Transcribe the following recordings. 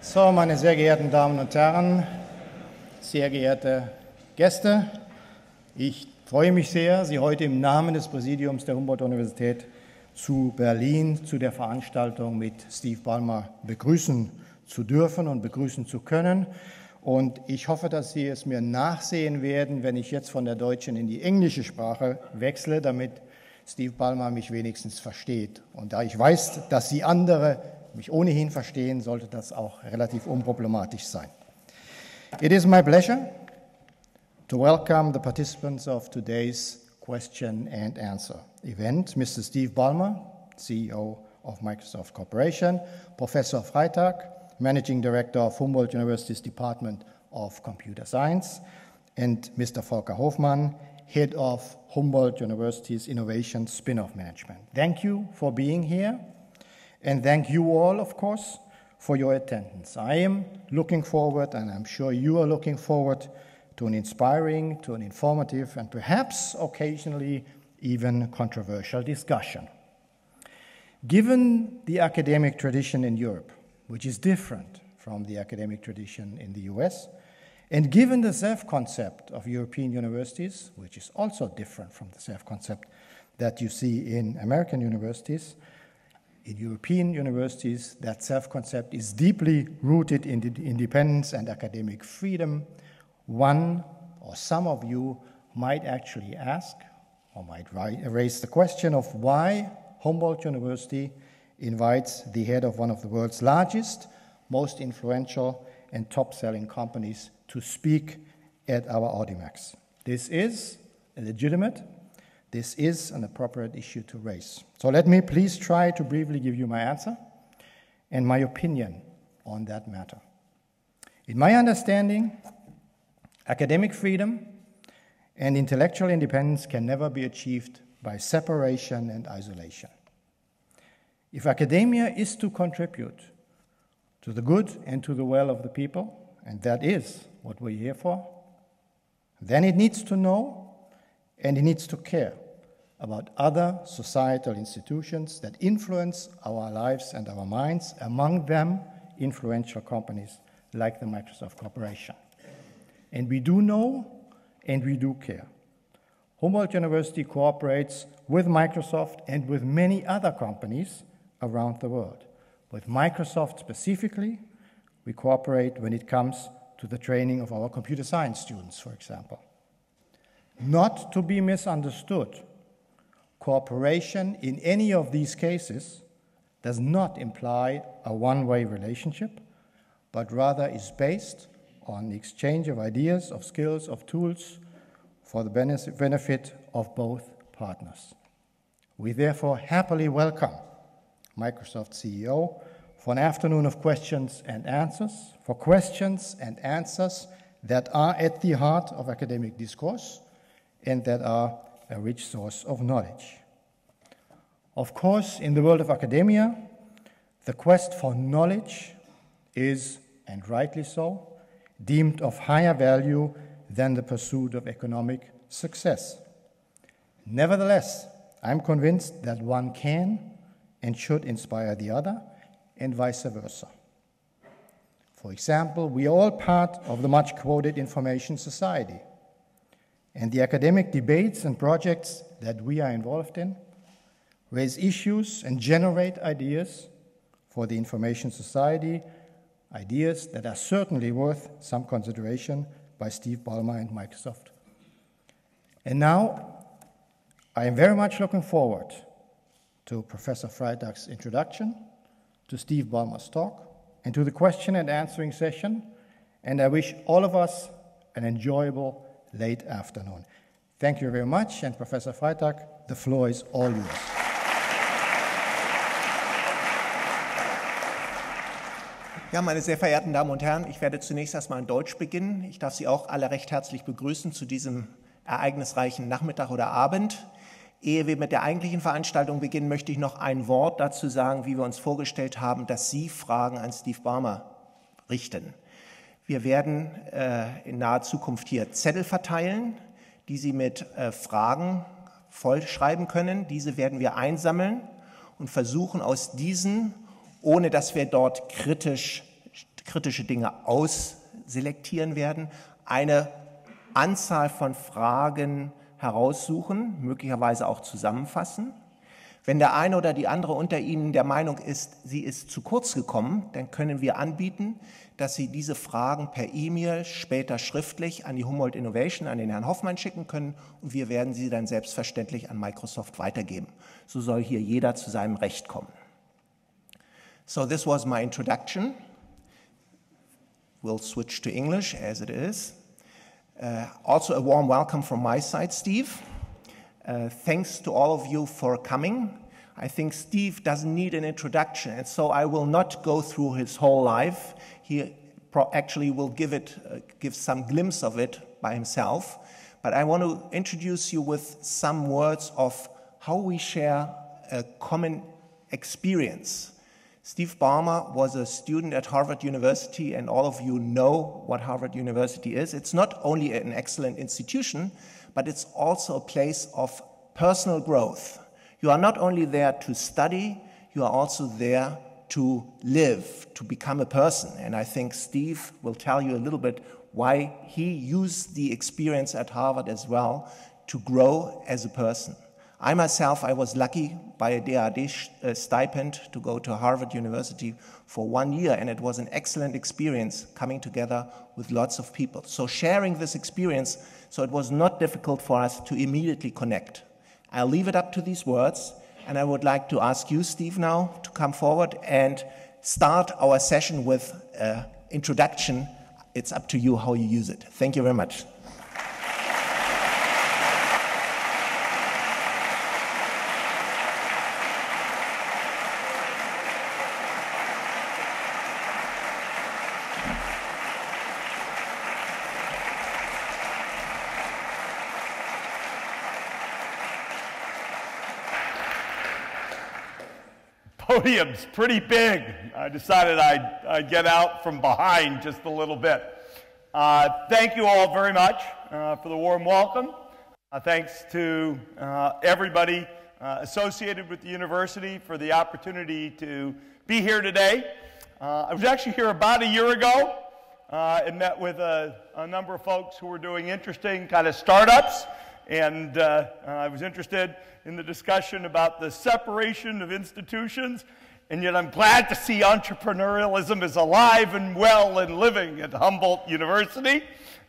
So, meine sehr geehrten Damen und Herren, sehr geehrte Gäste, ich freue mich sehr, Sie heute im Namen des Präsidiums der Humboldt-Universität zu Berlin zu der Veranstaltung mit Steve Ballmer begrüßen zu dürfen und begrüßen zu können. Und ich hoffe, dass Sie es mir nachsehen werden, wenn ich jetzt von der deutschen in die englische Sprache wechsle, damit Steve Ballmer mich wenigstens versteht. Und da ich weiß, dass Sie andere mich ohnehin verstehen, sollte das auch relativ unproblematisch sein. It is my pleasure to welcome the participants of today's question and answer event, Mr. Steve Ballmer, CEO of Microsoft Corporation, Professor Freytag, Managing Director of Humboldt-University's Department of Computer Science, and Mr. Volker Hofmann, Head of Humboldt University's Innovation Spin-off Management. Thank you for being here. And thank you all, of course, for your attendance. I am looking forward, and I'm sure you are looking forward, to an inspiring, to an informative, and perhaps occasionally even controversial discussion. Given the academic tradition in Europe, which is different from the academic tradition in the US, and given the self-concept of European universities, which is also different from the self-concept that you see in American universities, in European universities, that self-concept is deeply rooted in independence and academic freedom. One or some of you might actually ask or might raise the question of why Humboldt University invites the head of one of the world's largest, most influential, and top-selling companies to speak at our Audimax. This is legitimate. This is an appropriate issue to raise. So let me please try to briefly give you my answer and my opinion on that matter. In my understanding, academic freedom and intellectual independence can never be achieved by separation and isolation. If academia is to contribute to the good and to the well of the people, and that is what we're here for, then it needs to know and it needs to care about other societal institutions that influence our lives and our minds, among them influential companies like the Microsoft Corporation. And we do know and we do care. Humboldt University cooperates with Microsoft and with many other companies around the world. With Microsoft specifically, we cooperate when it comes to the training of our computer science students, for example. Not to be misunderstood, cooperation in any of these cases does not imply a one-way relationship, but rather is based on the exchange of ideas, of skills, of tools for the benefit of both partners. We therefore happily welcome Microsoft CEO for an afternoon of questions and answers, for questions and answers that are at the heart of academic discourse and that are a rich source of knowledge. Of course, in the world of academia, the quest for knowledge is, and rightly so, deemed of higher value than the pursuit of economic success. Nevertheless, I'm convinced that one can and should inspire the other, and vice versa. For example, we are all part of the much-quoted information society, and the academic debates and projects that we are involved in raise issues and generate ideas for the information society, ideas that are certainly worth some consideration by Steve Ballmer and Microsoft. And now, I am very much looking forward to Professor Freytag's introduction, to Steve Ballmer's talk, and to the question and answering session, and I wish all of us an enjoyable late afternoon. Thank you very much, and Professor Freytag, the floor is all yours. Ja, meine sehr verehrten Damen und Herren, ich werde zunächst erstmal in Deutsch beginnen. Ich darf Sie auch alle recht herzlich begrüßen zu diesem ereignisreichen Nachmittag oder Abend. Ehe wir mit der eigentlichen Veranstaltung beginnen, möchte ich noch ein Wort dazu sagen, wie wir uns vorgestellt haben, dass Sie Fragen an Steve Ballmer richten. Wir werden in naher Zukunft hier Zettel verteilen, die Sie mit Fragen vollschreiben können. Diese werden wir einsammeln und versuchen aus diesen, ohne dass wir dort kritisch kritische Dinge ausselektieren werden, eine Anzahl von Fragen heraussuchen, möglicherweise auch zusammenfassen. Wenn der eine oder die andere unter Ihnen der Meinung ist, sie ist zu kurz gekommen, dann können wir anbieten, dass Sie diese Fragen per E-Mail, später schriftlich an die Humboldt Innovation, an den Herrn Hoffmann schicken können und wir werden sie dann selbstverständlich an Microsoft weitergeben. So soll hier jeder zu seinem Recht kommen. So this was my introduction. We'll switch to English as it is. Also a warm welcome from my side, Steve. Thanks to all of you for coming. I think Steve doesn't need an introduction, and so I will not go through his whole life. He actually will give some glimpse of it by himself. But I want to introduce you with some words of how we share a common experience. Steve Ballmer was a student at Harvard University, and all of you know what Harvard University is. It's not only an excellent institution, but it's also a place of personal growth. You are not only there to study, you are also there to live, to become a person. And I think Steve will tell you a little bit why he used the experience at Harvard as well to grow as a person. I myself, I was lucky by a DAD stipend to go to Harvard University for 1 year, and it was an excellent experience coming together with lots of people. So sharing this experience, so it was not difficult for us to immediately connect. I'll leave it up to these words, and I would like to ask you, Steve, now to come forward and start our session with introduction. It's up to you how you use it. Thank you very much. Podium's pretty big. I decided I'd get out from behind just a little bit. Thank you all very much for the warm welcome. Thanks to everybody associated with the university for the opportunity to be here today. I was actually here about a year ago and met with a number of folks who were doing interesting kind of startups. And I was interested in the discussion about the separation of institutions, and yet I'm glad to see entrepreneurialism is alive and well and living at Humboldt-University.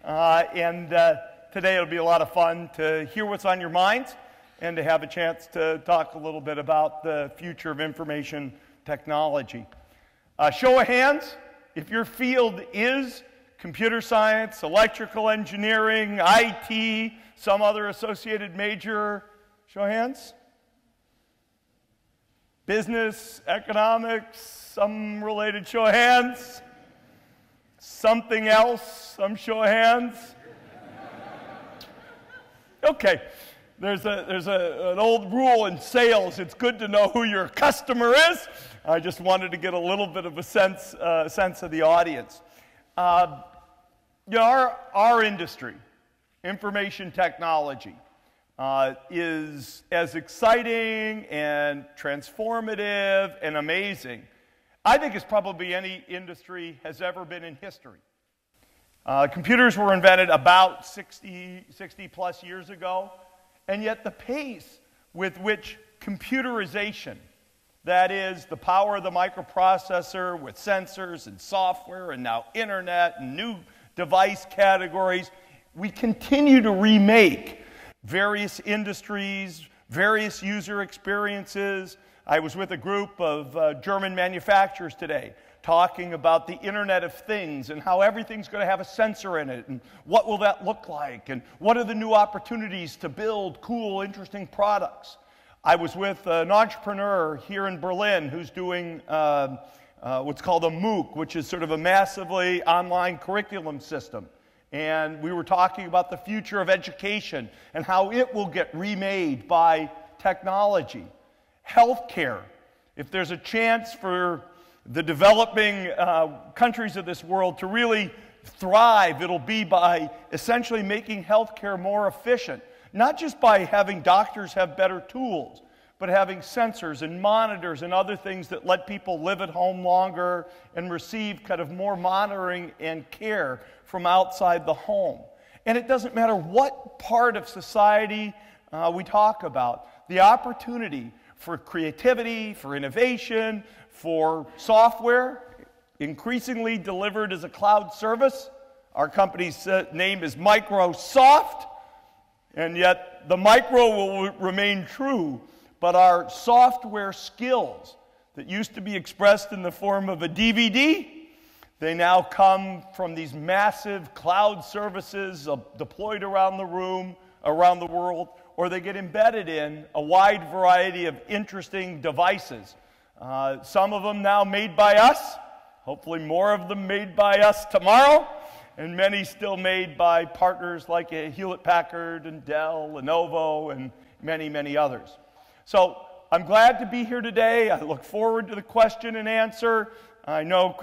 Today it'll be a lot of fun to hear what's on your minds and to have a chance to talk a little bit about the future of information technology. Show of hands, if your field is computer science, electrical engineering, IT, some other associated major, show of hands. Business, economics, some related, show of hands. Something else, some show of hands. Okay, there's an old rule in sales. It's good to know who your customer is. I just wanted to get a little bit of a sense of the audience. Our industry, information technology, is as exciting and transformative and amazing, I think, as probably any industry has ever been in history. Computers were invented about 60 plus years ago, and yet the pace with which computerization, that is, the power of the microprocessor with sensors and software and now internet and new device categories, we continue to remake various industries, various user experiences. I was with a group of German manufacturers today talking about the Internet of Things and how everything's going to have a sensor in it, and what will that look like, and what are the new opportunities to build cool, interesting products. I was with an entrepreneur here in Berlin who's doing what's called a MOOC, which is sort of a massively online curriculum system. And we were talking about the future of education and how it will get remade by technology. Healthcare. If there's a chance for the developing countries of this world to really thrive, it'll be by essentially making healthcare more efficient. Not just by having doctors have better tools, but having sensors and monitors and other things that let people live at home longer and receive kind of more monitoring and care from outside the home. And it doesn't matter what part of society we talk about, the opportunity for creativity, for innovation, for software, increasingly delivered as a cloud service. Our company's name is Microsoft, and yet the micro will remain true, but our software skills that used to be expressed in the form of a DVD, they now come from these massive cloud services deployed around the room, around the world, or they get embedded in a wide variety of interesting devices. Some of them now made by us, hopefully more of them made by us tomorrow, and many still made by partners like Hewlett-Packard and Dell, Lenovo, and many, many others. So I'm glad to be here today. I look forward to the question and answer. I know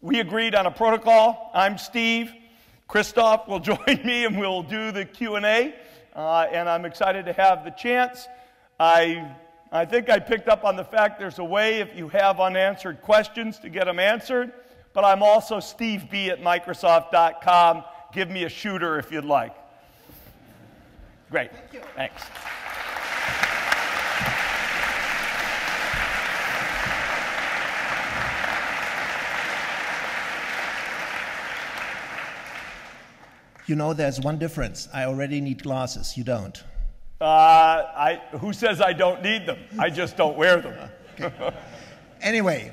we agreed on a protocol. I'm Steve. Christoph will join me and we'll do the Q&A. And I'm excited to have the chance. I think I picked up on the fact there's a way if you have unanswered questions to get them answered. But I'm also Steve B at Microsoft.com. Give me a shooter if you'd like. Great. Thank you. Thanks. You know, there's one difference. I already need glasses. You don't. Who says I don't need them? I just don't wear them. Okay. Anyway,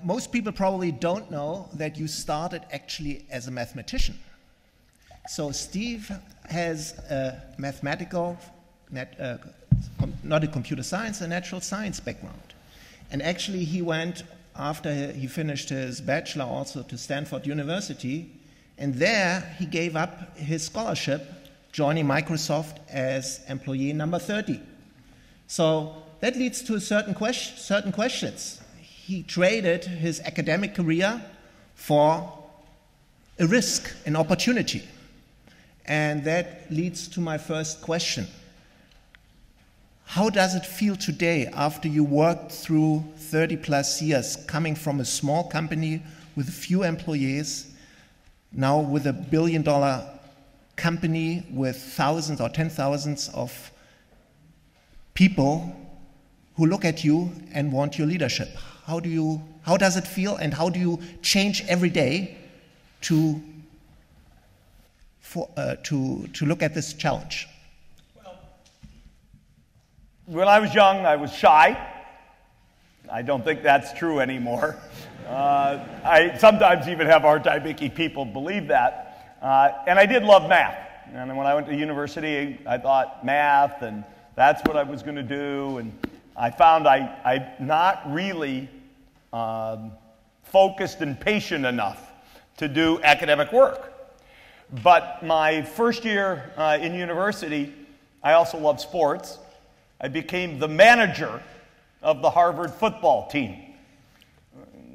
most people probably don't know that you started actually as a mathematician. So Steve has a mathematical, not a computer science, a natural science background. And actually he went, after he finished his bachelor, also to Stanford University. And there he gave up his scholarship, joining Microsoft as employee number 30. So that leads to certain questions. He traded his academic career for a risk, an opportunity. And that leads to my first question. How does it feel today after you worked through 30 plus years, coming from a small company with a few employees, now with $1 billion company with thousands or 10,000s of people who look at you and want your leadership? How does it feel, and how do you change every day to look at this challenge? Well, when I was young, I was shy. I don't think that's true anymore. I sometimes even have a hard time making people believe that. And I did love math. And when I went to university, I thought math, and that's what I was going to do. And I found I'm not really focused and patient enough to do academic work. But my first year in university, I also loved sports. I became the manager of the Harvard football team.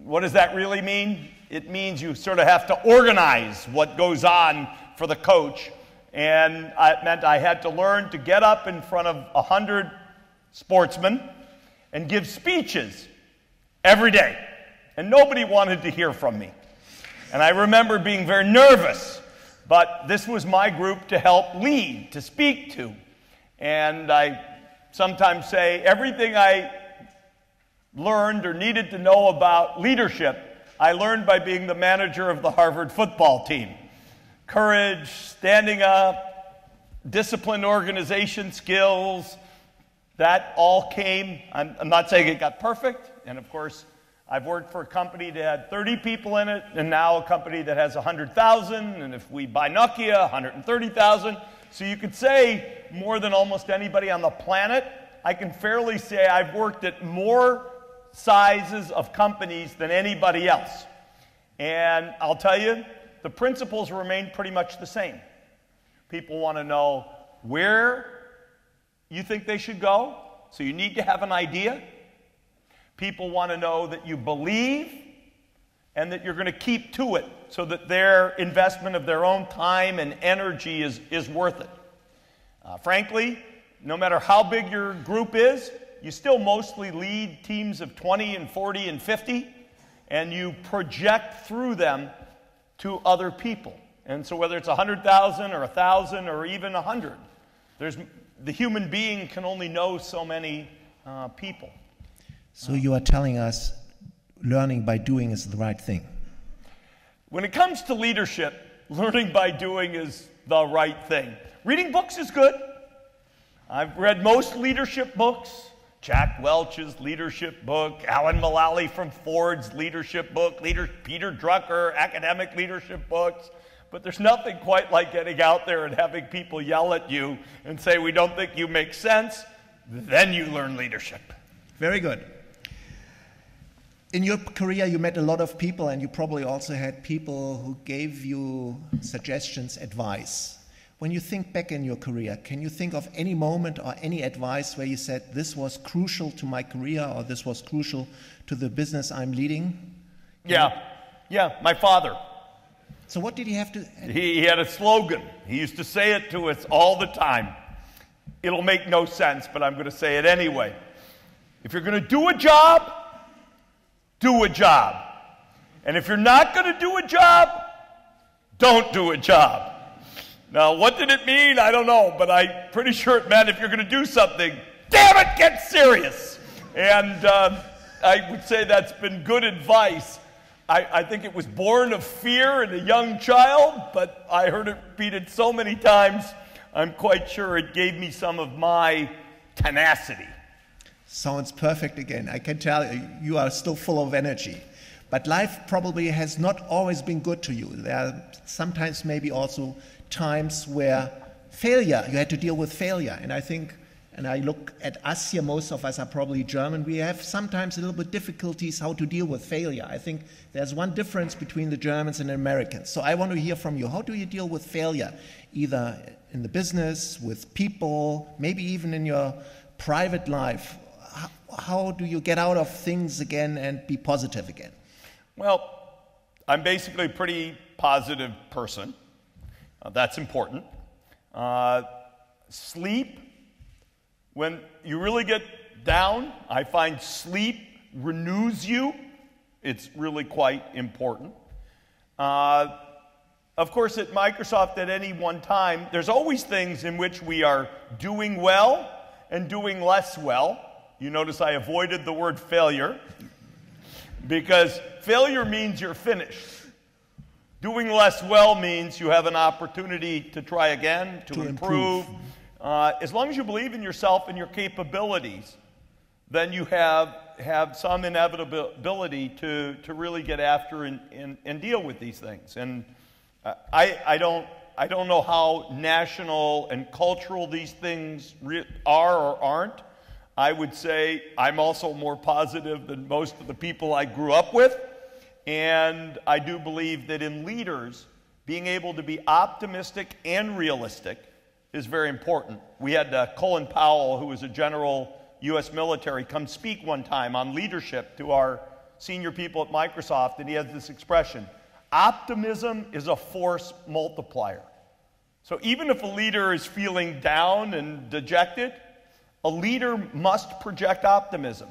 What does that really mean? It means you sort of have to organize what goes on for the coach. And it meant I had to learn to get up in front of 100 sportsmen and give speeches every day. And nobody wanted to hear from me. And I remember being very nervous, but this was my group to help lead, to speak to. And I sometimes say everything I learned or needed to know about leadership, I learned by being the manager of the Harvard football team. Courage, standing up, disciplined organization skills, that all came. I'm not saying it got perfect, and of course, I've worked for a company that had 30 people in it, and now a company that has 100,000, and if we buy Nokia, 130,000. So you could say more than almost anybody on the planet. I can fairly say I've worked at more sizes of companies than anybody else. And I'll tell you, the principles remain pretty much the same. People want to know where you think they should go, so you need to have an idea. People want to know that you believe and that you're going to keep to it so that their investment of their own time and energy is worth it. Frankly, no matter how big your group is, you still mostly lead teams of 20 and 40 and 50, and you project through them to other people. And so whether it's 100,000 or 1,000 or even 100, the human being can only know so many people. So you are telling us learning by doing is the right thing. When it comes to leadership, learning by doing is the right thing. Reading books is good. I've read most leadership books. Jack Welch's leadership book, Alan Mulally from Ford's leadership book, Peter Drucker, academic leadership books. But there's nothing quite like getting out there and having people yell at you and say, we don't think you make sense. Then you learn leadership. Very good. In your career, you met a lot of people, and you probably also had people who gave you suggestions, advice. When you think back in your career, can you think of any moment or any advice where you said, this was crucial to my career, or this was crucial to the business I'm leading? Yeah, my father. So what did he have to... He had a slogan. He used to say it to us all the time. It'll make no sense, but I'm going to say it anyway. If you're going to do a job, do a job. And if you're not going to do a job, don't do a job. Now, what did it mean? I don't know, but I'm pretty sure it meant if you're going to do something, damn it, get serious. And I would say that's been good advice. I think it was born of fear in a young child, but I heard it repeated so many times, I'm quite sure it gave me some of my tenacity. Sounds perfect again. I can tell you are still full of energy. But life probably has not always been good to you. There are sometimes maybe also times where failure, you had to deal with failure. And I think, and I look at us here, most of us are probably German, we have sometimes a little bit difficulties how to deal with failure. I think there's one difference between the Germans and the Americans. So I want to hear from you, how do you deal with failure? Either in the business, with people, maybe even in your private life. How do you get out of things again and be positive again? Well, I'm basically a pretty positive person. That's important. Sleep. When you really get down, I find sleep renews you. It's really quite important. Of course, at Microsoft at any one time, there's always things in which we are doing well and doing less well. You notice I avoided the word failure because failure means you're finished. Doing less well means you have an opportunity to try again, to improve. As long as you believe in yourself and your capabilities, then you have some inevitability to really get after and deal with these things. And I don't know how national and cultural these things are or aren't. I would say I'm also more positive than most of the people I grew up with. And I do believe that in leaders, being able to be optimistic and realistic is very important. We had Colin Powell, who was a general U.S. military, come speak one time on leadership to our senior people at Microsoft, and he has this expression, optimism is a force multiplier. So even if a leader is feeling down and dejected, a leader must project optimism,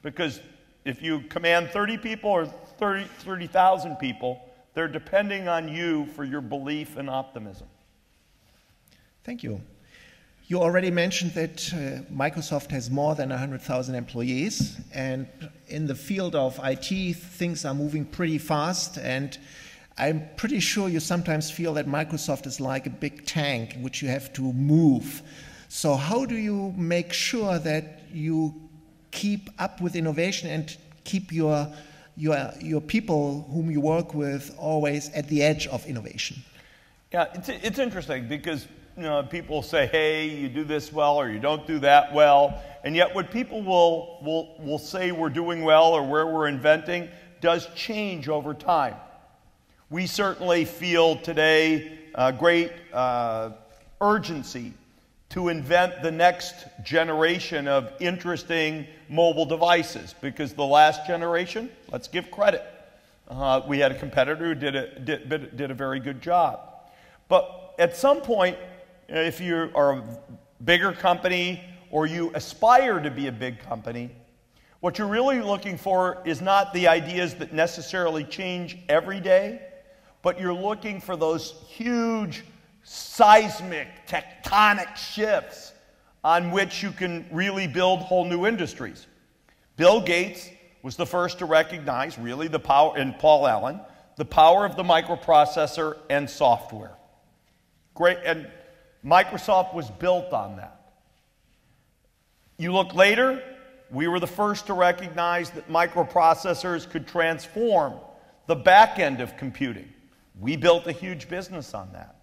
because if you command 30 people or 30,000 people, they're depending on you for your belief and optimism. Thank you. You already mentioned that Microsoft has more than 100,000 employees, and in the field of IT, things are moving pretty fast, and I'm pretty sure you sometimes feel that Microsoft is like a big tank in which you have to move. So how do you make sure that you keep up with innovation and keep your people whom you work with always at the edge of innovation? Yeah, it's interesting because people say, hey, you do this well or you don't do that well, and yet what people will say we're doing well or where we're inventing does change over time. We certainly feel today great urgency to invent the next generation of interesting mobile devices, because the last generation, let's give credit, we had a competitor who did a very good job. But at some point, if you are bigger company or you aspire to be a big company, what you're really looking for is not the ideas that necessarily change every day, but you're looking for those huge seismic tectonic shifts on which you can really build whole new industries. Bill Gates was the first to recognize really the power, and Paul Allen, the power of the microprocessor and software. Great, and Microsoft was built on that. You look later, we were the first to recognize that microprocessors could transform the back end of computing. We built a huge business on that.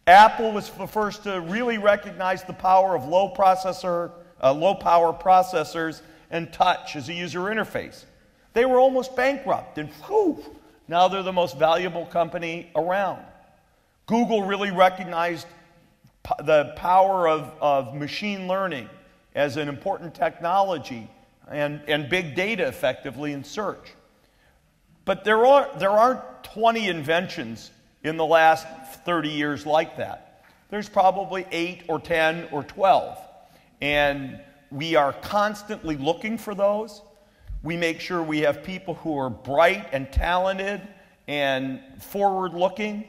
Apple was the first to really recognize the power of low power processors and touch as a user interface. They were almost bankrupt, and whew, now they're the most valuable company around. Google really recognized the power of machine learning as an important technology and big data effectively in search. But there aren't 20 inventions in the last 30 years like that. There's probably 8 or 10 or 12. And we are constantly looking for those. We make sure we have people who are bright and talented and forward-looking.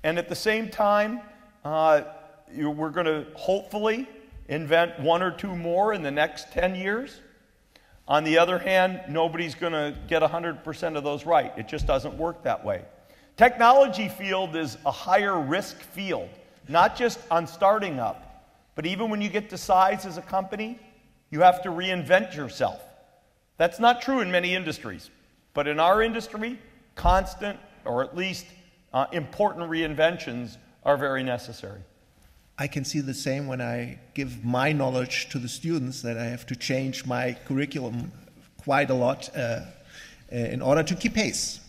And at the same time, we're going to hopefully invent 1 or 2 more in the next 10 years. On the other hand, nobody's going to get 100% of those right. It just doesn't work that way. Technology field is a higher risk field, not just on starting up, but even when you get to size as a company, you have to reinvent yourself. That's not true in many industries, but in our industry, constant or at least important reinventions are very necessary. I can see the same when I give my knowledge to the students, that I have to change my curriculum quite a lot in order to keep pace.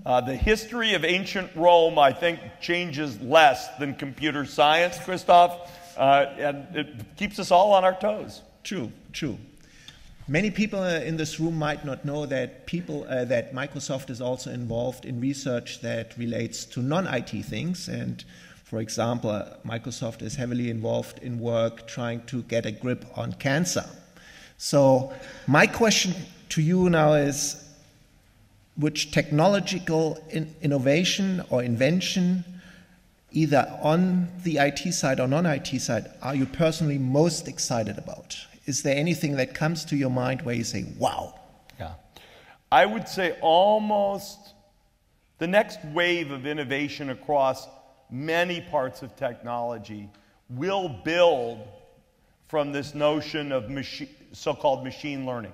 The history of ancient Rome, I think, changes less than computer science, Christoph, and it keeps us all on our toes. True, true. Many people in this room might not know that that Microsoft is also involved in research that relates to non-IT things. And for example, Microsoft is heavily involved in work trying to get a grip on cancer. So my question to you now is, which technological innovation or invention, either on the IT side or non-IT side, are you personally most excited about? Is there anything that comes to your mind where you say, wow? Yeah. I would say almost the next wave of innovation across many parts of technology will build from this notion of so-called machine learning.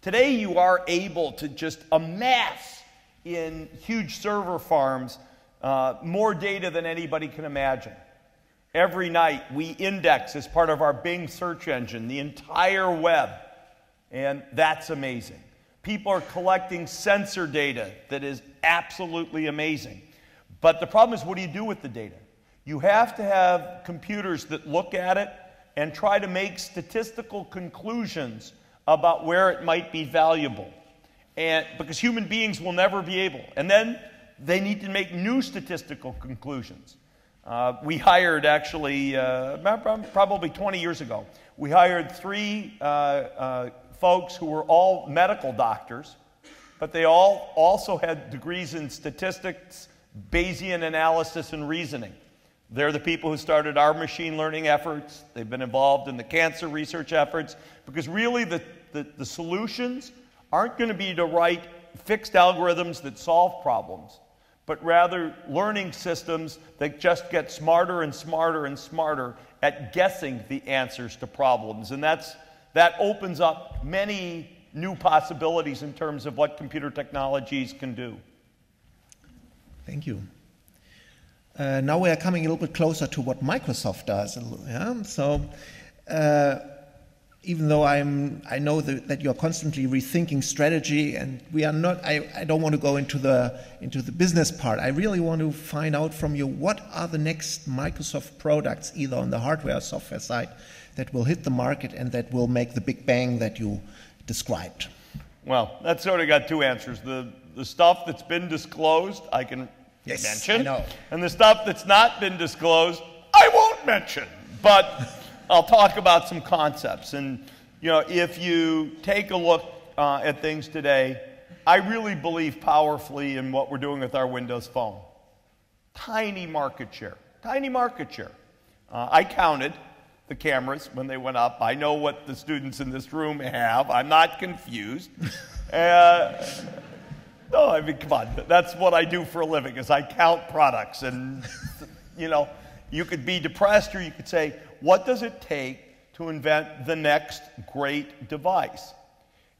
Today you are able to just amass in huge server farms more data than anybody can imagine. Every night we index as part of our Bing search engine the entire web, and that's amazing. People are collecting sensor data that is absolutely amazing. But the problem is, what do you do with the data? You have to have computers that look at it and try to make statistical conclusions about where it might be valuable. And because human beings will never be able. And then they need to make new statistical conclusions. We hired, actually, probably 20 years ago, we hired 3 folks who were all medical doctors, but they all also had degrees in statistics, Bayesian analysis, and reasoning. They're the people who started our machine learning efforts. They've been involved in the cancer research efforts, because really the solutions aren't going to be to write fixed algorithms that solve problems, but rather learning systems that just get smarter and smarter and smarter at guessing the answers to problems. And that opens up many new possibilities in terms of what computer technologies can do. Thank you. Now we are coming a little bit closer to what Microsoft does. Yeah? So even though I know that you are constantly rethinking strategy, and we are not, I don't want to go into the business part. I really want to find out from you, what are the next Microsoft products, either on the hardware or software side, that will hit the market and that will make the big bang that you described? Well, that's sort of got 2 answers. The stuff that's been disclosed, I can mention. I know. And the stuff that's not been disclosed, I won't mention. But I'll talk about some concepts. And, you know, if you take a look at things today, I really believe powerfully in what we're doing with our Windows Phone. Tiny market share. Tiny market share. I counted the cameras when they went up. I know what the students in this room have. I'm not confused. No, I mean, come on. That's what I do for a living, is I count products. And, you know, you could be depressed, or you could say, what does it take to invent the next great device?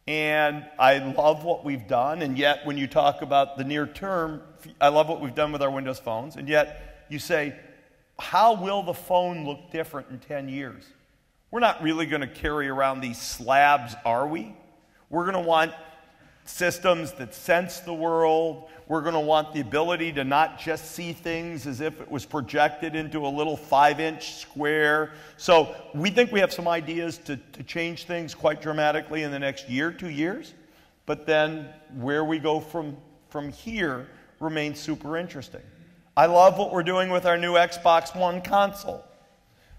And I love what we've done, and yet when you talk about the near term, I love what we've done with our Windows phones, and yet you say, how will the phone look different in 10 years? We're not really going to carry around these slabs, are we? We're going to want systems that sense the world. We're going to want the ability to not just see things as if it was projected into a little 5-inch square. So we think we have some ideas to change things quite dramatically in the next year, 2 years. But then where we go from here remains super interesting. I love what we're doing with our new Xbox One console.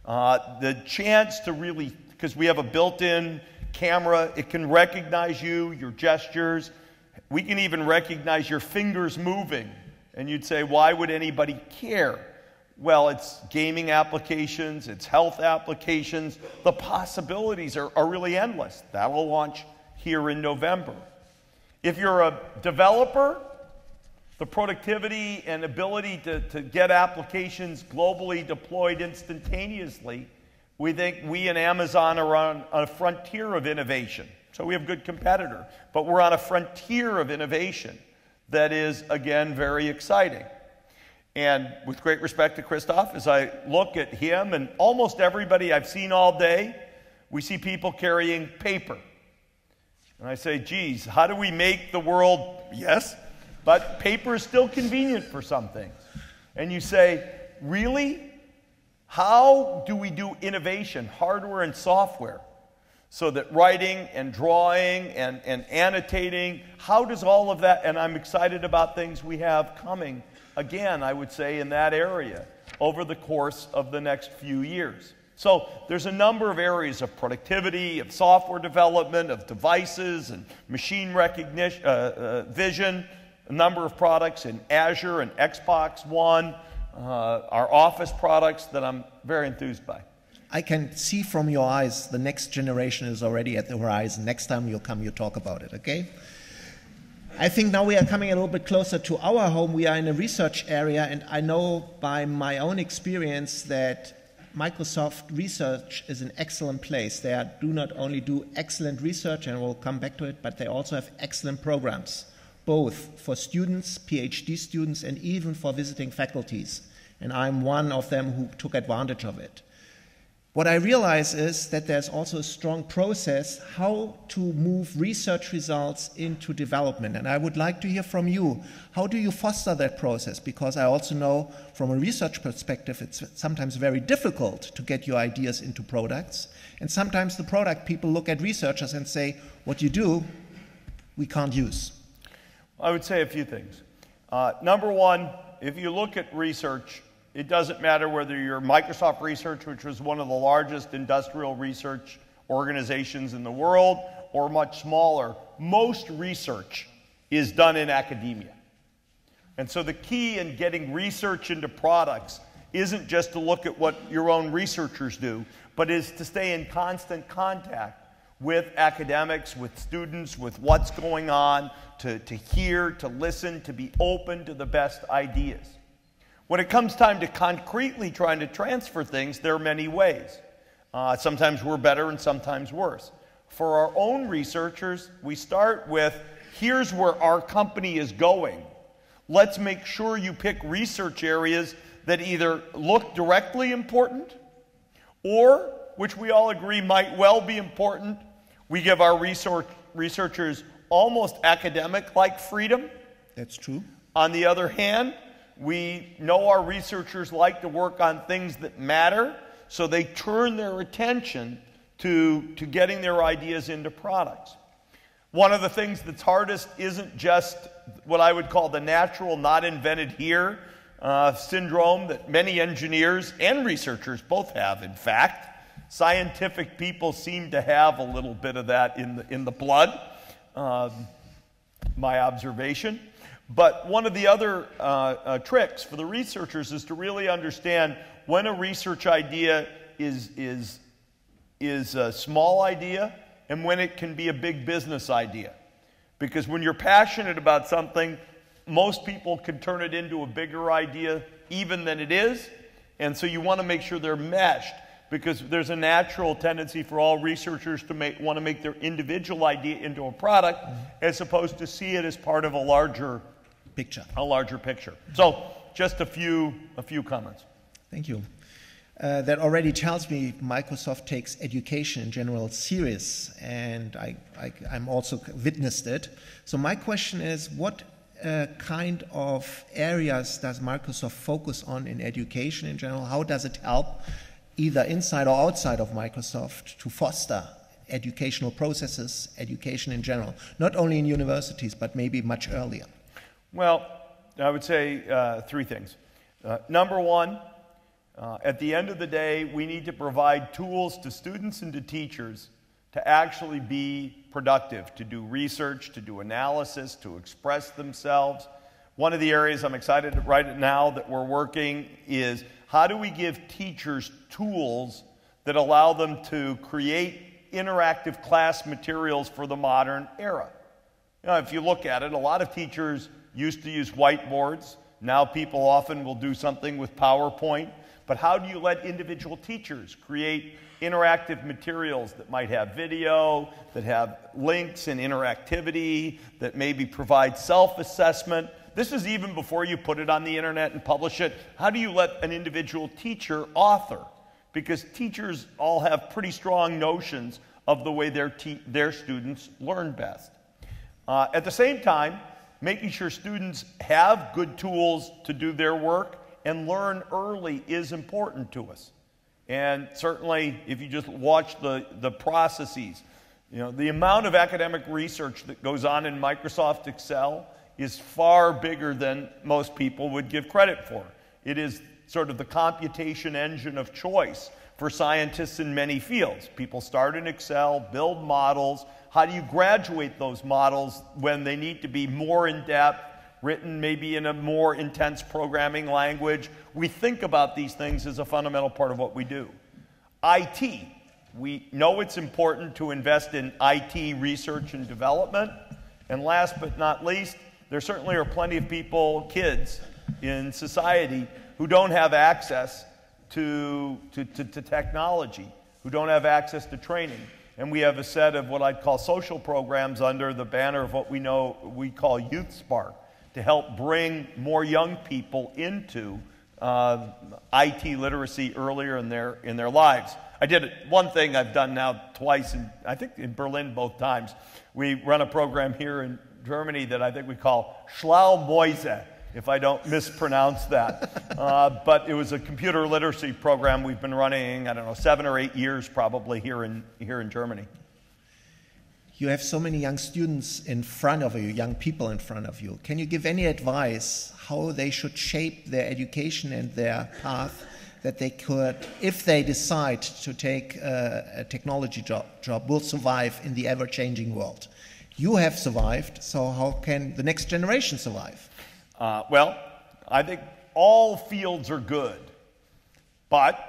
The chance to really, because we have a built-in camera, it can recognize you, your gestures. We can even recognize your fingers moving. And you'd say, why would anybody care? Well, it's gaming applications, it's health applications. The possibilities are really endless. That will launch here in November. If you're a developer, the productivity and ability to get applications globally deployed instantaneously, we think we and Amazon are on a frontier of innovation. So we have a good competitor, but we're on a frontier of innovation that is, again, very exciting. And with great respect to Christoph, as I look at him and almost everybody I've seen all day, we see people carrying paper. And I say, geez, how do we make the world, yes, but paper is still convenient for some things. And you say, really? How do we do innovation, hardware and software, so that writing and drawing and annotating, how does all of that, and I'm excited about things we have coming, again, I would say, in that area over the course of the next few years. So there's a number of areas of productivity, of software development, of devices and machine recognition, vision, a number of products in Azure and Xbox One, our Office products that I'm very enthused by. I can see from your eyes the next generation is already at the horizon. Next time you'll come, you talk about it, okay? I think now we are coming a little bit closer to our home. We are in a research area, and I know by my own experience that Microsoft Research is an excellent place. They do not only do excellent research, and we'll come back to it, but they also have excellent programs, both for students, Ph.D. students, and even for visiting faculties. And I'm one of them who took advantage of it. What I realize is that there's also a strong process how to move research results into development. And I would like to hear from you, how do you foster that process? Because I also know from a research perspective, it's sometimes very difficult to get your ideas into products. And sometimes the product people look at researchers and say, what you do, we can't use. I would say a few things. Number one, if you look at research, it doesn't matter whether you're Microsoft Research, which was one of the largest industrial research organizations in the world, or much smaller. Most research is done in academia. And so the key in getting research into products isn't just to look at what your own researchers do, but is to stay in constant contact with academics, with students, with what's going on, to hear, to listen, to be open to the best ideas. When it comes time to concretely trying to transfer things, there are many ways. Sometimes we're better and sometimes worse. For our own researchers, we start with, here's where our company is going. Let's make sure you pick research areas that either look directly important or, which we all agree might well be important, we give our researchers almost academic-like freedom. That's true. On the other hand, we know our researchers like to work on things that matter, so they turn their attention to getting their ideas into products. One of the things that's hardest isn't just what I would call the natural, not invented here syndrome that many engineers and researchers both have, in fact. Scientific people seem to have a little bit of that in the blood, my observation. But one of the other tricks for the researchers is to really understand when a research idea is a small idea and when it can be a big business idea. Because when you're passionate about something, most people can turn it into a bigger idea even than it is. And so you want to make sure they're meshed, because there's a natural tendency for all researchers to want to make their individual idea into a product as opposed to see it as part of a larger picture. So just a few comments. Thank you. That already tells me Microsoft takes education in general serious, and I'm also witnessed it. So my question is, what kind of areas does Microsoft focus on in education in general? How does it help, either inside or outside of Microsoft, to foster educational processes, education in general, not only in universities, but maybe much earlier? Well, I would say three things. Number one, at the end of the day, we need to provide tools to students and to teachers to actually be productive, to do research, to do analysis, to express themselves. One of the areas I'm excited right now that we're working is how do we give teachers tools that allow them to create interactive class materials for the modern era. You know, if you look at it, a lot of teachers used to use whiteboards. Now people often will do something with PowerPoint. But how do you let individual teachers create interactive materials that might have video, that have links and interactivity, that maybe provide self-assessment? This is even before you put it on the internet and publish it. How do you let an individual teacher author? Because teachers all have pretty strong notions of the way their students learn best. At the same time, making sure students have good tools to do their work and learn early is important to us. And certainly, if you just watch the processes, you know, the amount of academic research that goes on in Microsoft Excel is far bigger than most people would give credit for. It is sort of the computation engine of choice for scientists in many fields. People start in Excel, build models. How do you graduate those models when they need to be more in-depth, written maybe in a more intense programming language? We think about these things as a fundamental part of what we do. IT, we know it's important to invest in IT research and development. And last but not least, there certainly are plenty of people, kids in society, who don't have access to technology, who don't have access to training. And we have a set of what I'd call social programs under the banner of what we call Youth Spark, to help bring more young people into IT literacy earlier in their lives. I did one thing I've done now twice, I think in Berlin both times. We run a program here in Germany that I think we call Schlaumäuse, if I don't mispronounce that. But it was a computer literacy program we've been running, I don't know, 7 or 8 years probably here in Germany. You have so many young students in front of you, young people in front of you. Can you give any advice how they should shape their education and their path, that they could, if they decide to take a technology job, will survive in the ever-changing world? You have survived, so how can the next generation survive? Well, I think all fields are good, but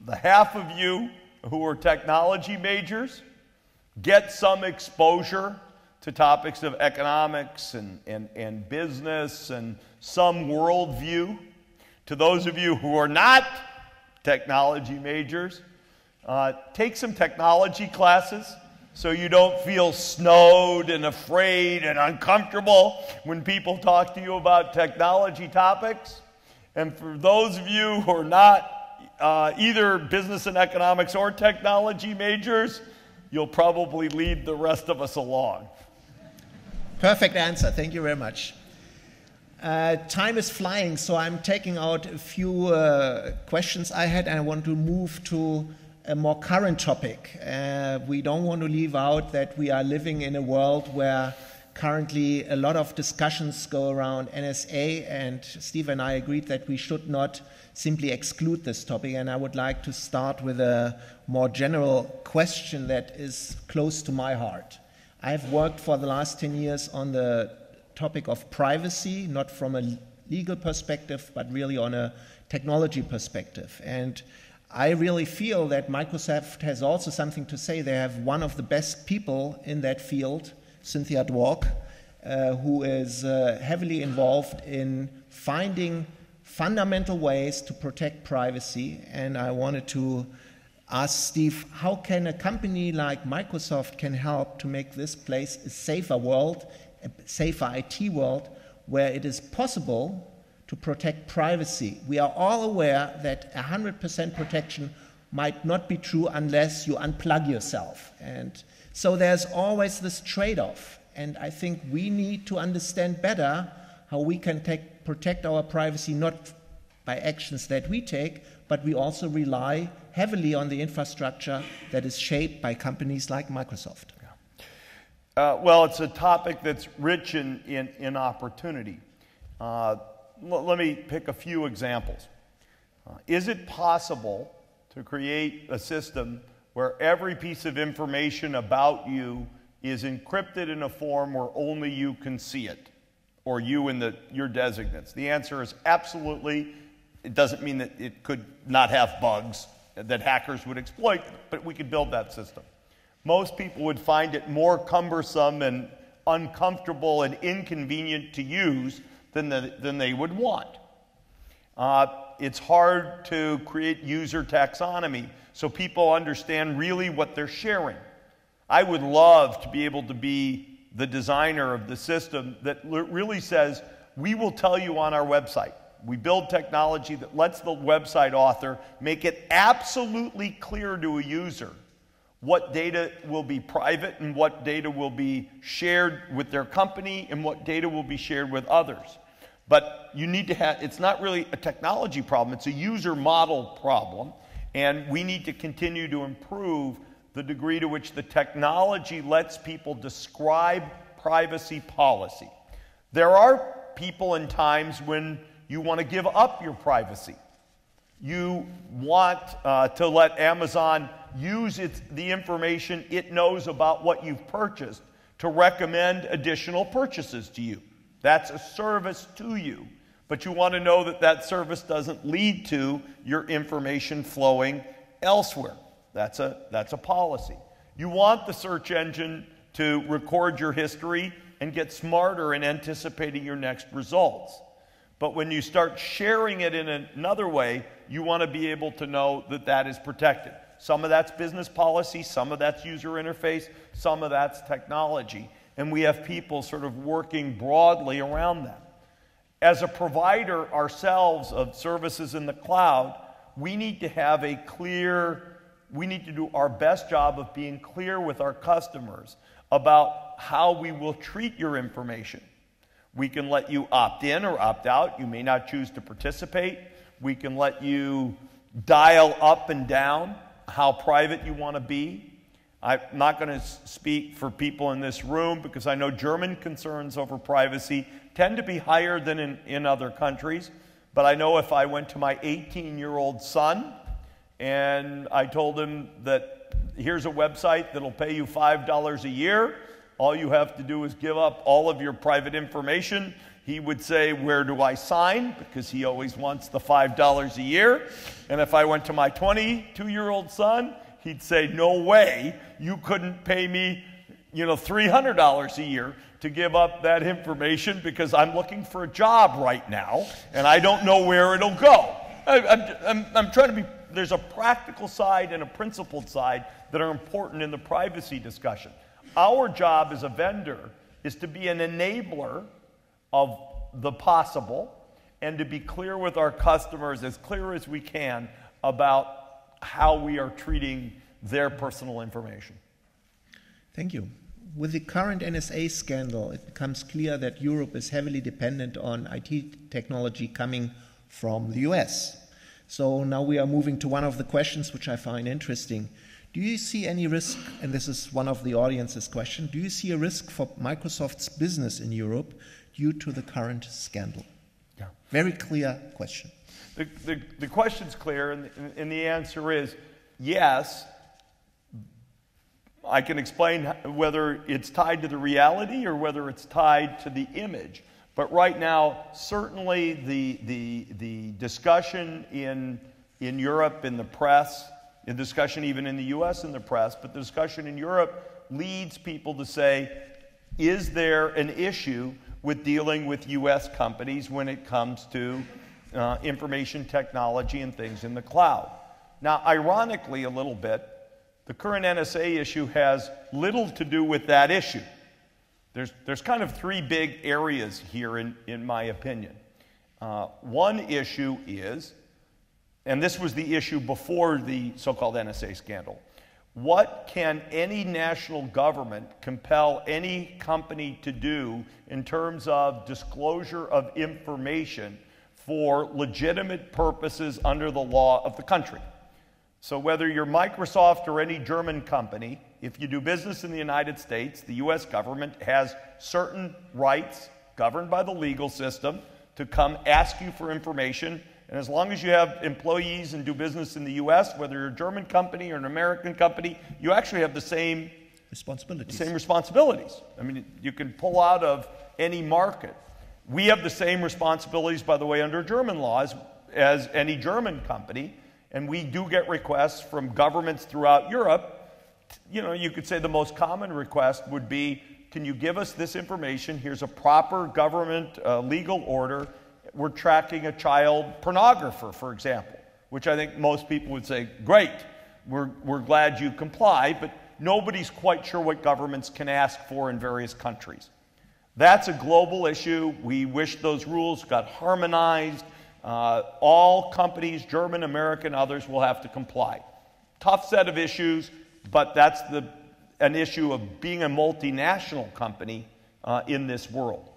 the half of you who are technology majors get some exposure to topics of economics and business and some worldview. To those of you who are not technology majors, take some technology classes so you don't feel snowed and afraid and uncomfortable when people talk to you about technology topics. And for those of you who are not either business and economics or technology majors, you'll probably lead the rest of us along. Perfect answer. Thank you very much. Time is flying, so I'm taking out a few questions I had, and I want to move to a more current topic. We don't want to leave out that we are living in a world where currently a lot of discussions go around NSA, and Steve and I agreed that we should not simply exclude this topic, and I would like to start with a more general question that is close to my heart. I've worked for the last 10 years on the topic of privacy, not from a legal perspective, but really on a technology perspective. And I really feel that Microsoft has also something to say. They have one of the best people in that field, Cynthia Dwork, who is heavily involved in finding fundamental ways to protect privacy. And I wanted to ask Steve, how can a company like Microsoft can help to make this place a safer world, a safer IT world, where it is possible to protect privacy? We are all aware that 100% protection might not be true unless you unplug yourself. And so there's always this trade-off. And I think we need to understand better how we can protect our privacy, not by actions that we take, but we also rely heavily on the infrastructure that is shaped by companies like Microsoft. Well, it's a topic that's rich in opportunity. Let me pick a few examples. Is it possible to create a system where every piece of information about you is encrypted in a form where only you can see it, or you and your designates? The answer is absolutely. It doesn't mean that it could not have bugs that hackers would exploit, but we could build that system. Most people would find it more cumbersome and uncomfortable and inconvenient to use than they would want. It's hard to create user taxonomy so people understand really what they're sharing. I would love to be able to be the designer of the system that really says, we will tell you on our website. We build technology that lets the website author make it absolutely clear to a user what data will be private and what data will be shared with their company and what data will be shared with others. But you need to have, it's not really a technology problem, it's a user model problem, and we need to continue to improve the degree to which the technology lets people describe privacy policy. There are people and times when you want to give up your privacy. You want to let Amazon use the information it knows about what you've purchased to recommend additional purchases to you. That's a service to you. But you want to know that that service doesn't lead to your information flowing elsewhere. That's a policy. You want the search engine to record your history and get smarter in anticipating your next results. But when you start sharing it in another way, you want to be able to know that that is protected. Some of that's business policy, some of that's user interface, some of that's technology. And we have people sort of working broadly around that. As a provider ourselves of services in the cloud, we need to have we need to do our best job of being clear with our customers about how we will treat your information. We can let you opt in or opt out. You may not choose to participate. We can let you dial up and down how private you want to be. I'm not going to speak for people in this room because I know German concerns over privacy tend to be higher than in other countries. But I know if I went to my 18-year-old son and I told him that here's a website that'll pay you $5 a year, all you have to do is give up all of your private information, he would say, where do I sign? Because he always wants the $5 a year. And if I went to my 22-year-old son, he'd say, no way, you couldn't pay me, $300 a year to give up that information because I'm looking for a job right now and I don't know where it'll go. I'm trying to be, there's a practical side and a principled side that are important in the privacy discussion. Our job as a vendor is to be an enabler of the possible and to be clear with our customers, as clear as we can, about how we are treating their personal information. Thank you. With the current NSA scandal, it becomes clear that Europe is heavily dependent on IT technology coming from the US. So now we are moving to one of the questions which I find interesting. Do you see any risk, and this is one of the audience's question, do you see a risk for Microsoft's business in Europe due to the current scandal? Yeah. Very clear question. The question's clear, and the answer is yes. I can explain whether it's tied to the reality or whether it's tied to the image. But right now, certainly the discussion in Europe, in the press, the discussion even in the US in the press, but the discussion in Europe leads people to say, is there an issue with dealing with US companies when it comes to information technology and things in the cloud? Now, ironically a little bit, the current NSA issue has little to do with that issue. There's kind of three big areas here in my opinion. One issue is, and this was the issue before the so-called NSA scandal, what can any national government compel any company to do in terms of disclosure of information for legitimate purposes under the law of the country? So whether you're Microsoft or any German company, if you do business in the United States, the US government has certain rights governed by the legal system to come ask you for information. And as long as you have employees and do business in the US, whether you're a German company or an American company, you actually have the same responsibilities. I mean, you can pull out of any market. We have the same responsibilities, by the way, under German laws as any German company. And we do get requests from governments throughout Europe. You know, you could say the most common request would be, can you give us this information? Here's a proper government legal order. We're tracking a child pornographer, for example, which I think most people would say, great, we're glad you comply, but nobody's quite sure what governments can ask for in various countries. That's a global issue. We wish those rules got harmonized. All companies, German, American, others, will have to comply. Tough set of issues, but that's an issue of being a multinational company in this world.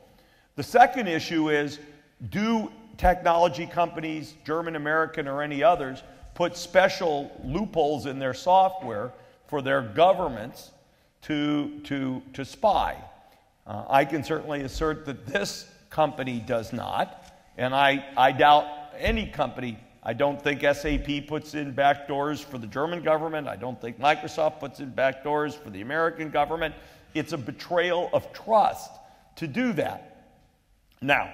The second issue is, do technology companies, German, American, or any others, put special loopholes in their software for their governments to spy? I can certainly assert that this company does not. And I doubt any company. I don't think SAP puts in backdoors for the German government. I don't think Microsoft puts in backdoors for the American government. It's a betrayal of trust to do that. Now,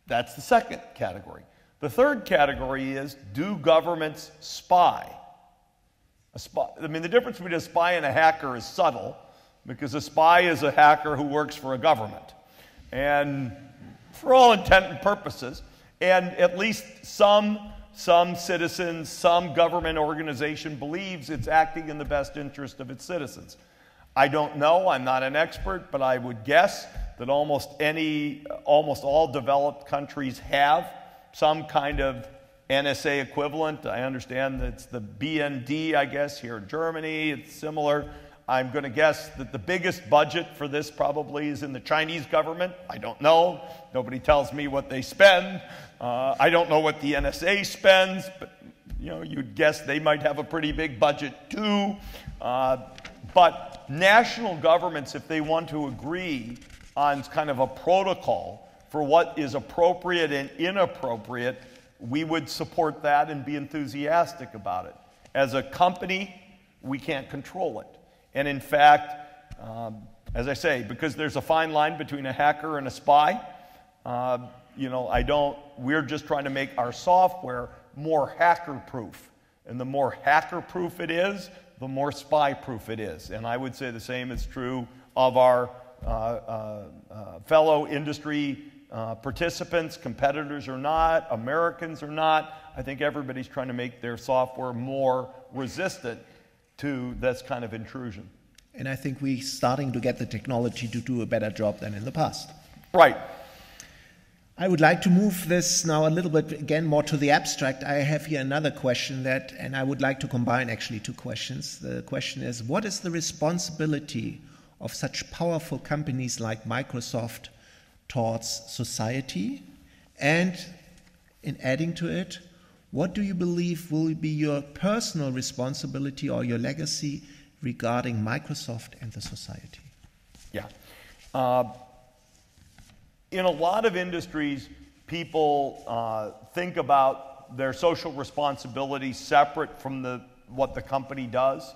that's the second category. The third category is, do governments spy? I mean, the difference between a spy and a hacker is subtle, because a spy is a hacker who works for a government. And for all intent and purposes, and at least some citizens, some government organization believes it's acting in the best interest of its citizens. I don't know, I'm not an expert, but I would guess that almost all developed countries have some kind of NSA equivalent. I understand that it's the BND, I guess, here in Germany. It's similar. I'm going to guess that the biggest budget for this probably is in the Chinese government. I don't know. Nobody tells me what they spend. I don't know what the NSA spends, but you'd guess they might have a pretty big budget too. But national governments, if they want to agree on kind of a protocol for what is appropriate and inappropriate, we would support that and be enthusiastic about it. As a company, we can't control it. And in fact, as I say, because there's a fine line between a hacker and a spy, we're just trying to make our software more hacker-proof. And the more hacker-proof it is, the more spy-proof it is. And I would say the same is true of our fellow industry participants, competitors or not, Americans or not. I think everybody's trying to make their software more resistant to this kind of intrusion. And I think we're starting to get the technology to do a better job than in the past. Right. I would like to move this now a little bit again more to the abstract. I have here another question and I would like to combine actually two questions. The question is, what is the responsibility of such powerful companies like Microsoft towards society? And in adding to it, what do you believe will be your personal responsibility or your legacy regarding Microsoft and the society? Yeah. In a lot of industries, people think about their social responsibility separate from what the company does.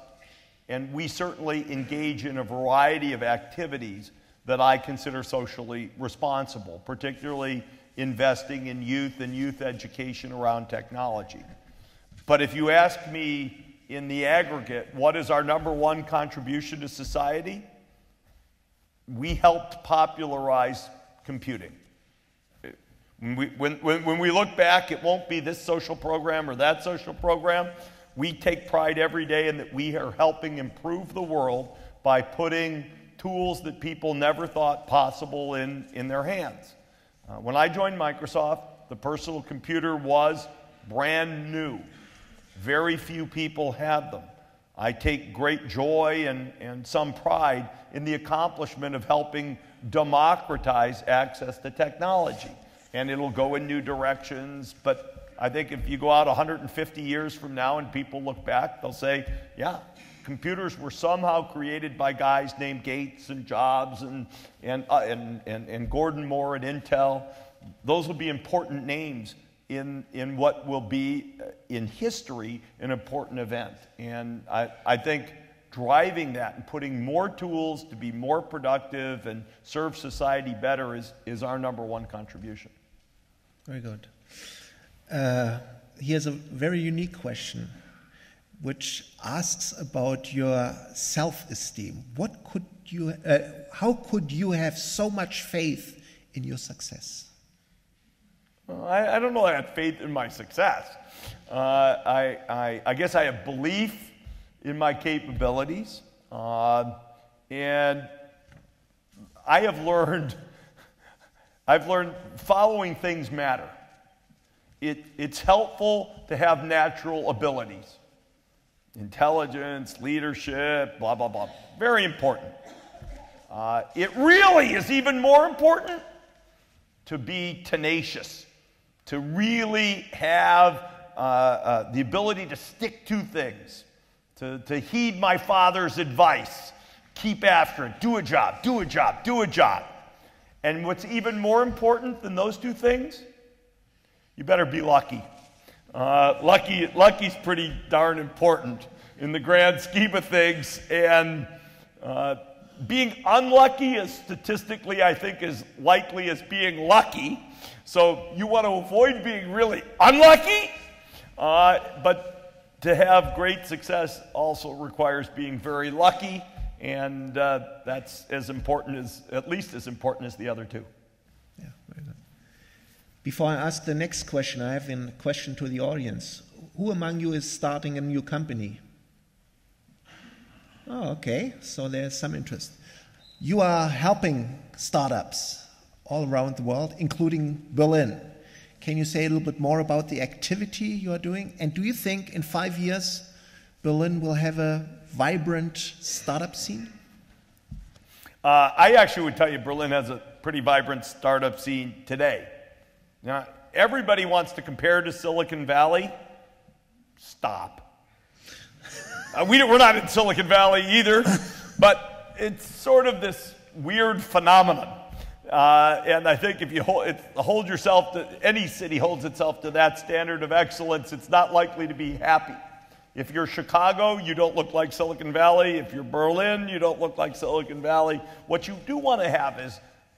And we certainly engage in a variety of activities that I consider socially responsible, particularly investing in youth and youth education around technology. But if you ask me in the aggregate, what is our #1 contribution to society? We helped popularize computing. When we look back, it won't be this social program or that social program. We take pride every day in that we are helping improve the world by putting tools that people never thought possible in their hands. When I joined Microsoft, the personal computer was brand new. Very few people had them. I take great joy and some pride in the accomplishment of helping democratize access to technology. And it'll go in new directions, but I think if you go out 150 years from now and people look back, they'll say, yeah, computers were somehow created by guys named Gates and Jobs and Gordon Moore at Intel. Those will be important names in what will be, in history, an important event. And I think driving that and putting more tools to be more productive and serve society better is our #1 contribution. Very good. Here's a very unique question, which asks about your self-esteem. How could you have so much faith in your success? Well, I don't know that I have faith in my success. I guess I have belief in my capabilities, and I've learned following things matter. It's helpful to have natural abilities. Intelligence, leadership, blah, blah, blah. Very important. It really is even more important to be tenacious, to really have the ability to stick to things, to heed my father's advice, keep after it, do a job, do a job, do a job. And what's even more important than those two things, you better be lucky. Lucky's pretty darn important in the grand scheme of things, and being unlucky is statistically, I think, as likely as being lucky. So you want to avoid being really unlucky, but to have great success also requires being very lucky, and that's at least as important as the other two. Yeah, very good. Before I ask the next question, I have a question to the audience. Who among you is starting a new company? Oh, okay, so there's some interest. You are helping startups all around the world, including Berlin. Can you say a little bit more about the activity you are doing? And do you think in 5 years Berlin will have a vibrant startup scene? I actually would tell you Berlin has a pretty vibrant startup scene today. Now, everybody wants to compare to Silicon Valley. Stop. We're not in Silicon Valley either, but it's sort of this weird phenomenon. And I think if you hold yourself to, any city holds itself to that standard of excellence, it's not likely to be happy. If you're Chicago, you don't look like Silicon Valley. If you're Berlin, you don't look like Silicon Valley. What you do want to have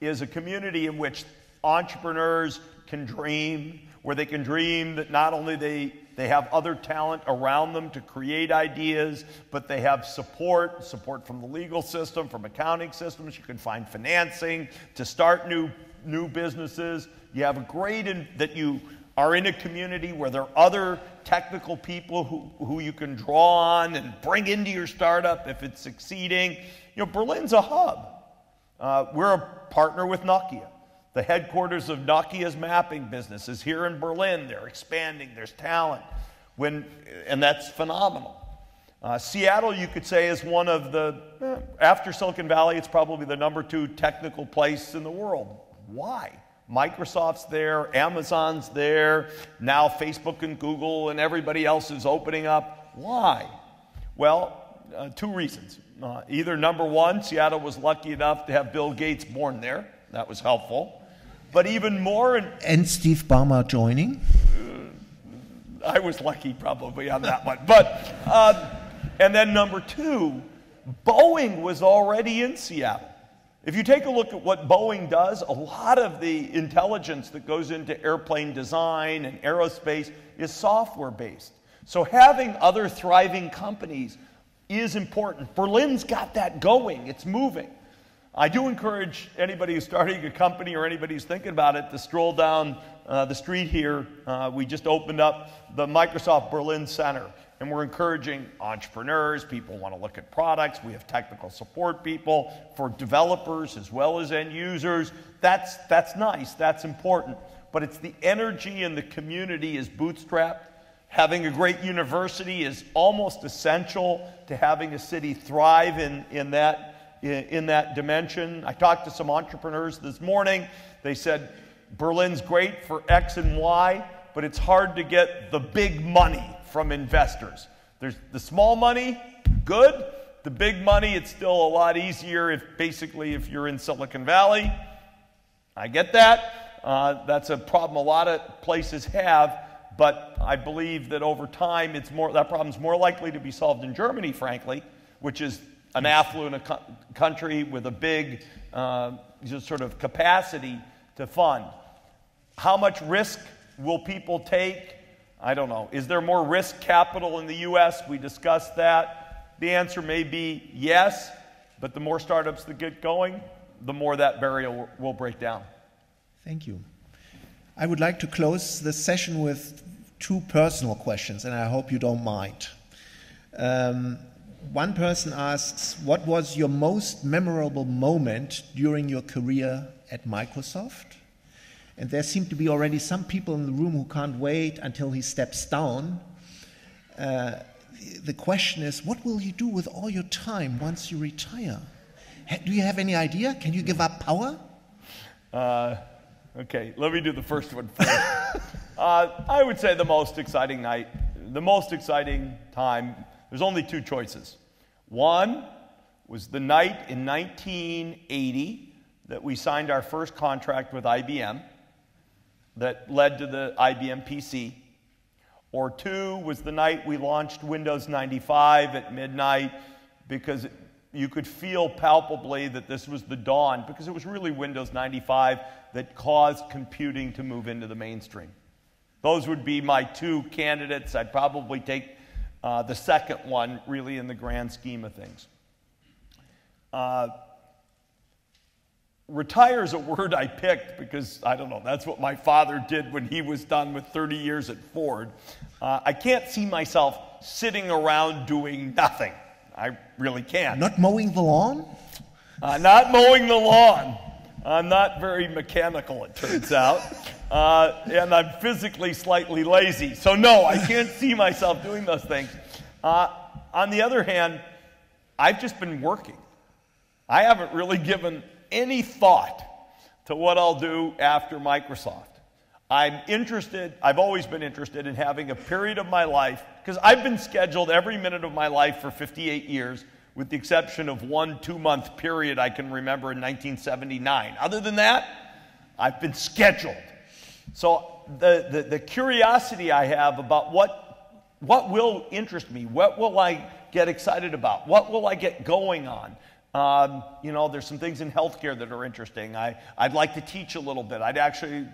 is a community in which entrepreneurs can dream, where they can dream that not only they have other talent around them to create ideas, but they have support from the legal system, from accounting systems. You can find financing to start new businesses. You have that you are in a community where there are other technical people who you can draw on and bring into your startup if it's succeeding. You know, Berlin's a hub. We're a partner with Nokia. The headquarters of Nokia's mapping business is here in Berlin. They're expanding. There's talent. And that's phenomenal. Seattle, you could say, is one of after Silicon Valley, it's probably the #2 technical place in the world. Why? Microsoft's there, Amazon's there, now Facebook and Google and everybody else is opening up. Why? Well, two reasons. Either number one, Seattle was lucky enough to have Bill Gates born there. That was helpful. But even more... And Steve Ballmer joining? I was lucky probably on that one. But, and then number two, Boeing was already in Seattle. If you take a look at what Boeing does, a lot of the intelligence that goes into airplane design and aerospace is software-based. So having other thriving companies is important. Berlin's got that going. It's moving. I do encourage anybody who's starting a company or anybody who's thinking about it to stroll down the street here. We just opened up the Microsoft Berlin Center, and we're encouraging entrepreneurs, people who want to look at products. We have technical support people for developers as well as end users. That's nice. That's important. But it's the energy in the community is bootstrapped. Having a great university is almost essential to having a city thrive in that dimension. I talked to some entrepreneurs this morning. They said Berlin's great for X and Y, but it's hard to get the big money from investors. There's the small money, good. The big money, it's still a lot easier if you're in Silicon Valley. I get that. That's a problem a lot of places have, but I believe that over time that problem's more likely to be solved in Germany, frankly, which is an affluent country with a big just sort of capacity to fund. How much risk will people take? I don't know. Is there more risk capital in the U.S.? We discussed that. The answer may be yes, but the more startups that get going, the more that barrier will break down. Thank you. I would like to close this session with two personal questions, and I hope you don't mind. One person asks, what was your most memorable moment during your career at Microsoft? And there seem to be already some people in the room who can't wait until he steps down. The question is, what will you do with all your time once you retire? Do you have any idea? Can you give up power? Okay, let me do the first one first. I would say the most exciting night, the most exciting time, there's only two choices. One was the night in 1980 that we signed our first contract with IBM that led to the IBM PC. Or two was the night we launched Windows 95 at midnight, because you could feel palpably that this was the dawn, because it was really Windows 95 that caused computing to move into the mainstream. Those would be my two candidates. I'd probably take the second one, really, in the grand scheme of things. Retire is a word I picked because, I don't know, that's what my father did when he was done with 30 years at Ford. I can't see myself sitting around doing nothing. I really can't. Not mowing the lawn? Not mowing the lawn. I'm not very mechanical, it turns out. And I'm physically slightly lazy. So no, I can't see myself doing those things. On the other hand, I've just been working. I haven't really given any thought to what I'll do after Microsoft. I've always been interested in having a period of my life, because I've been scheduled every minute of my life for 58 years, with the exception of 1 2-month period I can remember in 1979. Other than that, I've been scheduled. So the curiosity I have about what will interest me, what will I get excited about, what will I get going on. There's some things in healthcare that are interesting. I'd like to teach a little bit. I'd actually,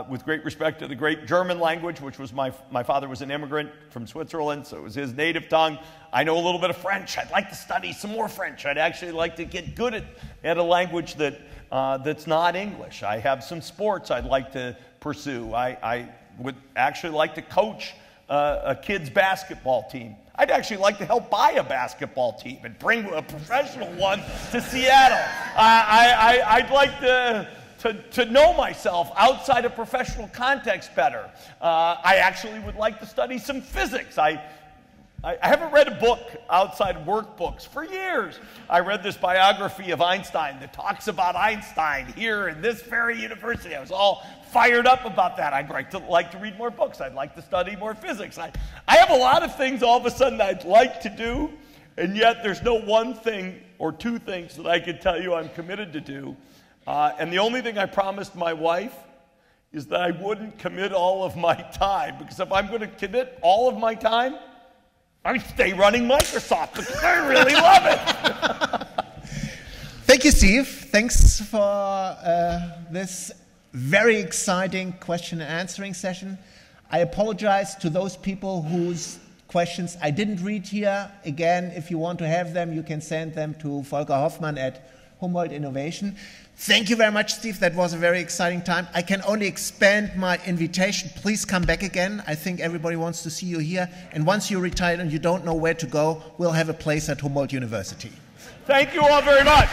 with great respect to the great German language, which was my father was an immigrant from Switzerland, so it was his native tongue. I know a little bit of French. I'd like to study some more French. I'd actually like to get good at a language that's not English. I have some sports I'd like to pursue. I would actually like to coach a kids' basketball team. I'd actually like to help buy a basketball team and bring a professional one to Seattle. I'd like to know myself outside a professional context better. I actually would like to study some physics. I haven't read a book outside workbooks for years. I read this biography of Einstein that talks about Einstein here in this very university. I was all fired up about that. I'd like to read more books. I'd like to study more physics. I have a lot of things all of a sudden I'd like to do, and yet there's no one thing or two things that I could tell you I'm committed to do. And the only thing I promised my wife is that I wouldn't commit all of my time, because if I'm going to commit all of my time, I stay running Microsoft because I really love it. Thank you, Steve. Thanks for this very exciting question and answering session. I apologize to those people whose questions I didn't read here. Again, if you want to have them, you can send them to Volker Hoffmann at Humboldt Innovation. Thank you very much, Steve. That was a very exciting time. I can only expand my invitation. Please come back again. I think everybody wants to see you here. And once you're retired and you don't know where to go, we'll have a place at Humboldt University. Thank you all very much.